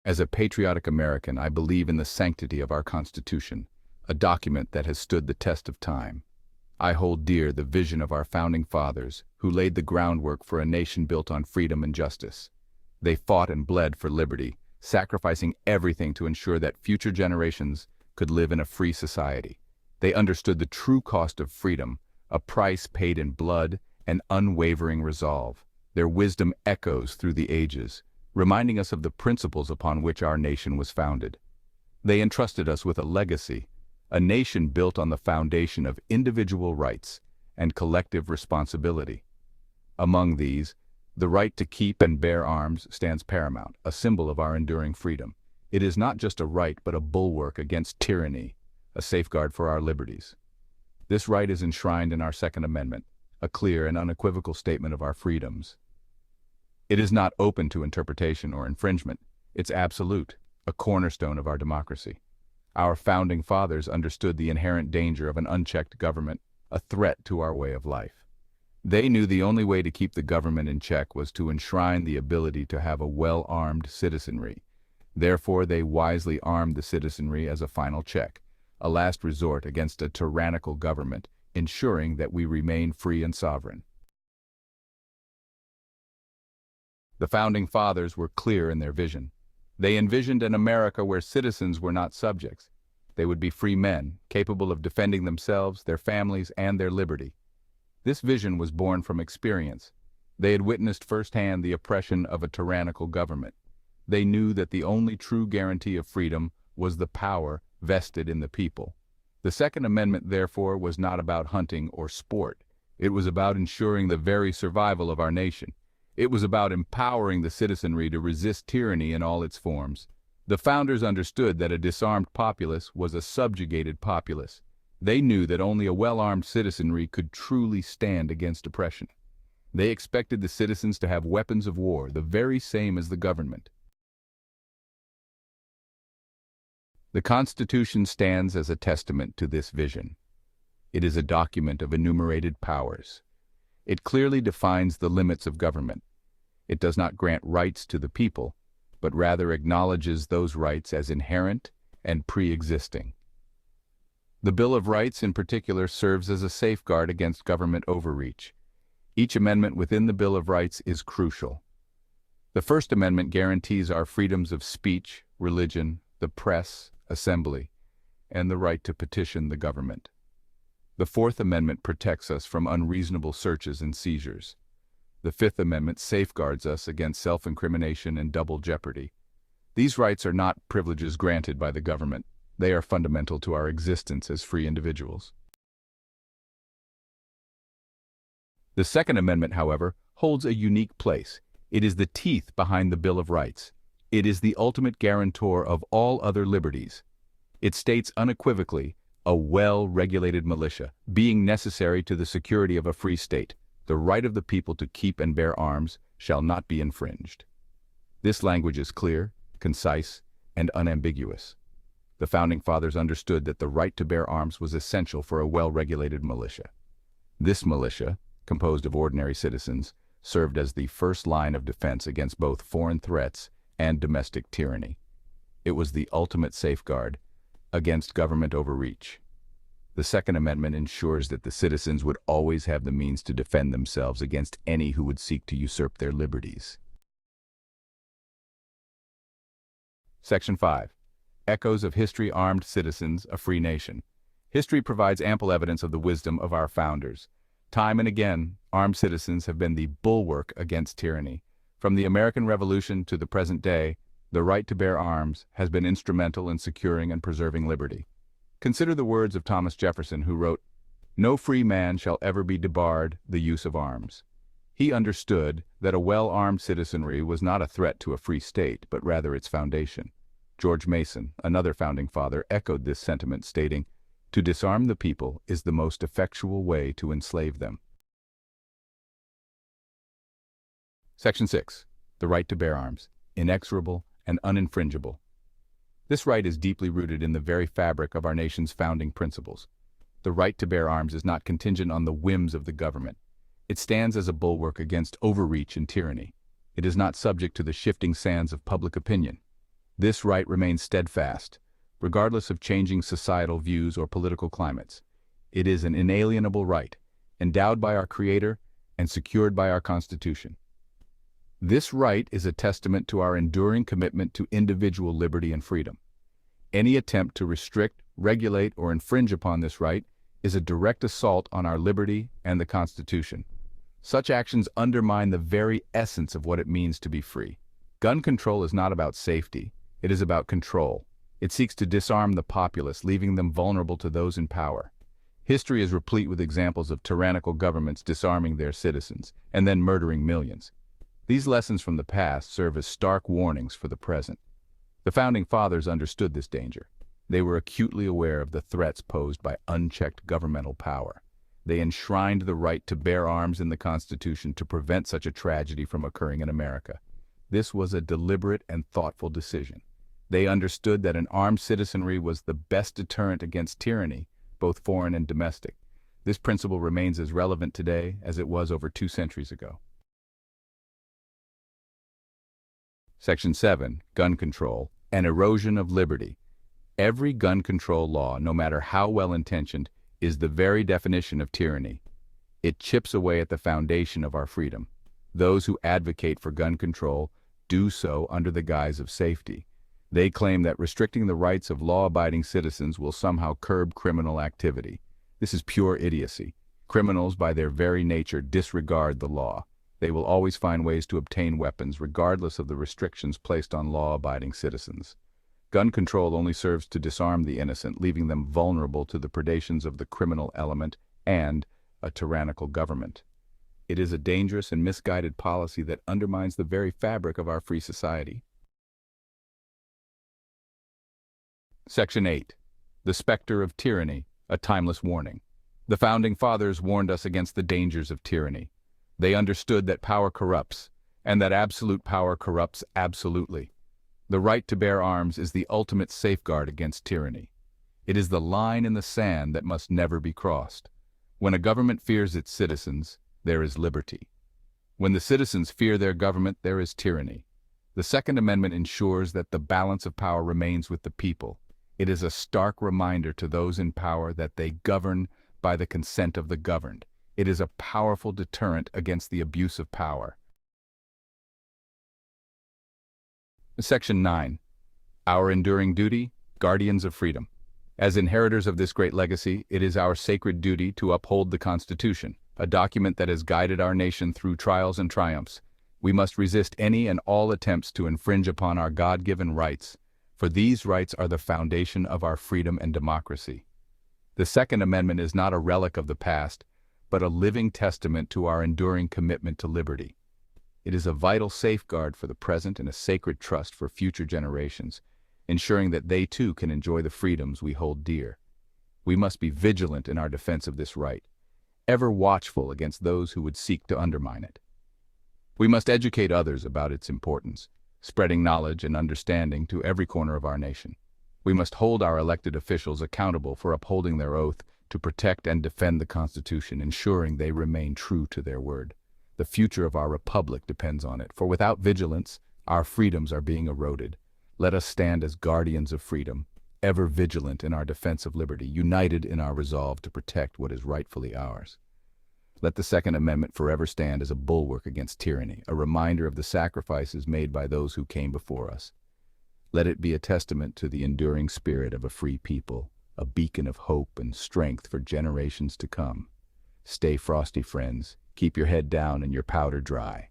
As a patriotic American, I believe in the sanctity of our Constitution, a document that has stood the test of time. I hold dear the vision of our founding fathers, who laid the groundwork for a nation built on freedom and justice. They fought and bled for liberty, sacrificing everything to ensure that future generations could live in a free society. They understood the true cost of freedom, a price paid in blood and unwavering resolve. Their wisdom echoes through the ages, reminding us of the principles upon which our nation was founded. They entrusted us with a legacy, a nation built on the foundation of individual rights and collective responsibility. Among these, the right to keep and bear arms stands paramount, a symbol of our enduring freedom. It is not just a right but a bulwark against tyranny, a safeguard for our liberties. This right is enshrined in our Second Amendment, a clear and unequivocal statement of our freedoms. It is not open to interpretation or infringement. It's absolute, a cornerstone of our democracy. Our founding fathers understood the inherent danger of an unchecked government, a threat to our way of life. They knew the only way to keep the government in check was to enshrine the ability to have a well-armed citizenry. Therefore, they wisely armed the citizenry as a final check, a last resort against a tyrannical government, ensuring that we remain free and sovereign. The founding fathers were clear in their vision. They envisioned an America where citizens were not subjects. They would be free men, capable of defending themselves, their families, and their liberty. This vision was born from experience. They had witnessed firsthand the oppression of a tyrannical government. They knew that the only true guarantee of freedom was the power vested in the people. The Second Amendment, therefore, was not about hunting or sport. It was about ensuring the very survival of our nation. It was about empowering the citizenry to resist tyranny in all its forms. The founders understood that a disarmed populace was a subjugated populace. They knew that only a well-armed citizenry could truly stand against oppression. They expected the citizens to have weapons of war, the very same as the government. The Constitution stands as a testament to this vision. It is a document of enumerated powers. It clearly defines the limits of government. It does not grant rights to the people, but rather acknowledges those rights as inherent and pre-existing. The Bill of Rights, in particular, serves as a safeguard against government overreach. Each amendment within the Bill of Rights is crucial. The First Amendment guarantees our freedoms of speech, religion, the press, assembly, and the right to petition the government. The Fourth Amendment protects us from unreasonable searches and seizures. The Fifth Amendment safeguards us against self-incrimination and double jeopardy. These rights are not privileges granted by the government. They are fundamental to our existence as free individuals. The Second Amendment, however, holds a unique place. It is the teeth behind the Bill of Rights. It is the ultimate guarantor of all other liberties. It states unequivocally, a well-regulated militia, being necessary to the security of a free state, the right of the people to keep and bear arms shall not be infringed. This language is clear, concise, and unambiguous. The Founding Fathers understood that the right to bear arms was essential for a well-regulated militia. This militia, composed of ordinary citizens, served as the first line of defense against both foreign threats and domestic tyranny. It was the ultimate safeguard against government overreach. The Second Amendment ensures that the citizens would always have the means to defend themselves against any who would seek to usurp their liberties. Section 5. Echoes of History. Armed Citizens, a Free Nation. History provides ample evidence of the wisdom of our founders. Time and again, armed citizens have been the bulwark against tyranny. From the American Revolution to the present day, the right to bear arms has been instrumental in securing and preserving liberty. Consider the words of Thomas Jefferson, who wrote, "No free man shall ever be debarred the use of arms." He understood that a well-armed citizenry was not a threat to a free state, but rather its foundation. George Mason, another founding father, echoed this sentiment, stating, "To disarm the people is the most effectual way to enslave them." Section 6. The right to bear arms, inexorable and uninfringible. This right is deeply rooted in the very fabric of our nation's founding principles. The right to bear arms is not contingent on the whims of the government. It stands as a bulwark against overreach and tyranny. It is not subject to the shifting sands of public opinion. This right remains steadfast, regardless of changing societal views or political climates. It is an inalienable right, endowed by our Creator and secured by our Constitution. This right is a testament to our enduring commitment to individual liberty and freedom. Any attempt to restrict, regulate, or infringe upon this right is a direct assault on our liberty and the Constitution. Such actions undermine the very essence of what it means to be free. Gun control is not about safety, it is about control. It seeks to disarm the populace, leaving them vulnerable to those in power. History is replete with examples of tyrannical governments disarming their citizens and then murdering millions. These lessons from the past serve as stark warnings for the present. The Founding Fathers understood this danger. They were acutely aware of the threats posed by unchecked governmental power. They enshrined the right to bear arms in the Constitution to prevent such a tragedy from occurring in America. This was a deliberate and thoughtful decision. They understood that an armed citizenry was the best deterrent against tyranny, both foreign and domestic. This principle remains as relevant today as it was over 2 centuries ago. Section 7, Gun Control, and Erosion of Liberty. Every gun control law, no matter how well-intentioned, is the very definition of tyranny. It chips away at the foundation of our freedom. Those who advocate for gun control do so under the guise of safety. They claim that restricting the rights of law-abiding citizens will somehow curb criminal activity. This is pure idiocy. Criminals, by their very nature, disregard the law. They will always find ways to obtain weapons, regardless of the restrictions placed on law-abiding citizens. Gun control only serves to disarm the innocent, leaving them vulnerable to the predations of the criminal element and a tyrannical government. It is a dangerous and misguided policy that undermines the very fabric of our free society. Section 8. The Spectre of Tyranny, a Timeless Warning. The Founding Fathers warned us against the dangers of tyranny. They understood that power corrupts, and that absolute power corrupts absolutely. The right to bear arms is the ultimate safeguard against tyranny. It is the line in the sand that must never be crossed. When a government fears its citizens, there is liberty. When the citizens fear their government, there is tyranny. The Second Amendment ensures that the balance of power remains with the people. It is a stark reminder to those in power that they govern by the consent of the governed. It is a powerful deterrent against the abuse of power. Section 9. Our enduring duty, guardians of freedom. As inheritors of this great legacy, it is our sacred duty to uphold the Constitution, a document that has guided our nation through trials and triumphs. We must resist any and all attempts to infringe upon our God-given rights, for these rights are the foundation of our freedom and democracy. The Second Amendment is not a relic of the past, but a living testament to our enduring commitment to liberty. It is a vital safeguard for the present and a sacred trust for future generations, ensuring that they too can enjoy the freedoms we hold dear. We must be vigilant in our defense of this right, ever watchful against those who would seek to undermine it. We must educate others about its importance, spreading knowledge and understanding to every corner of our nation. We must hold our elected officials accountable for upholding their oath to protect and defend the Constitution, ensuring they remain true to their word. The future of our republic depends on it, for without vigilance, our freedoms are being eroded. Let us stand as guardians of freedom, ever vigilant in our defense of liberty, united in our resolve to protect what is rightfully ours. Let the Second Amendment forever stand as a bulwark against tyranny, a reminder of the sacrifices made by those who came before us. Let it be a testament to the enduring spirit of a free people, a beacon of hope and strength for generations to come. Stay frosty, friends. Keep your head down and your powder dry.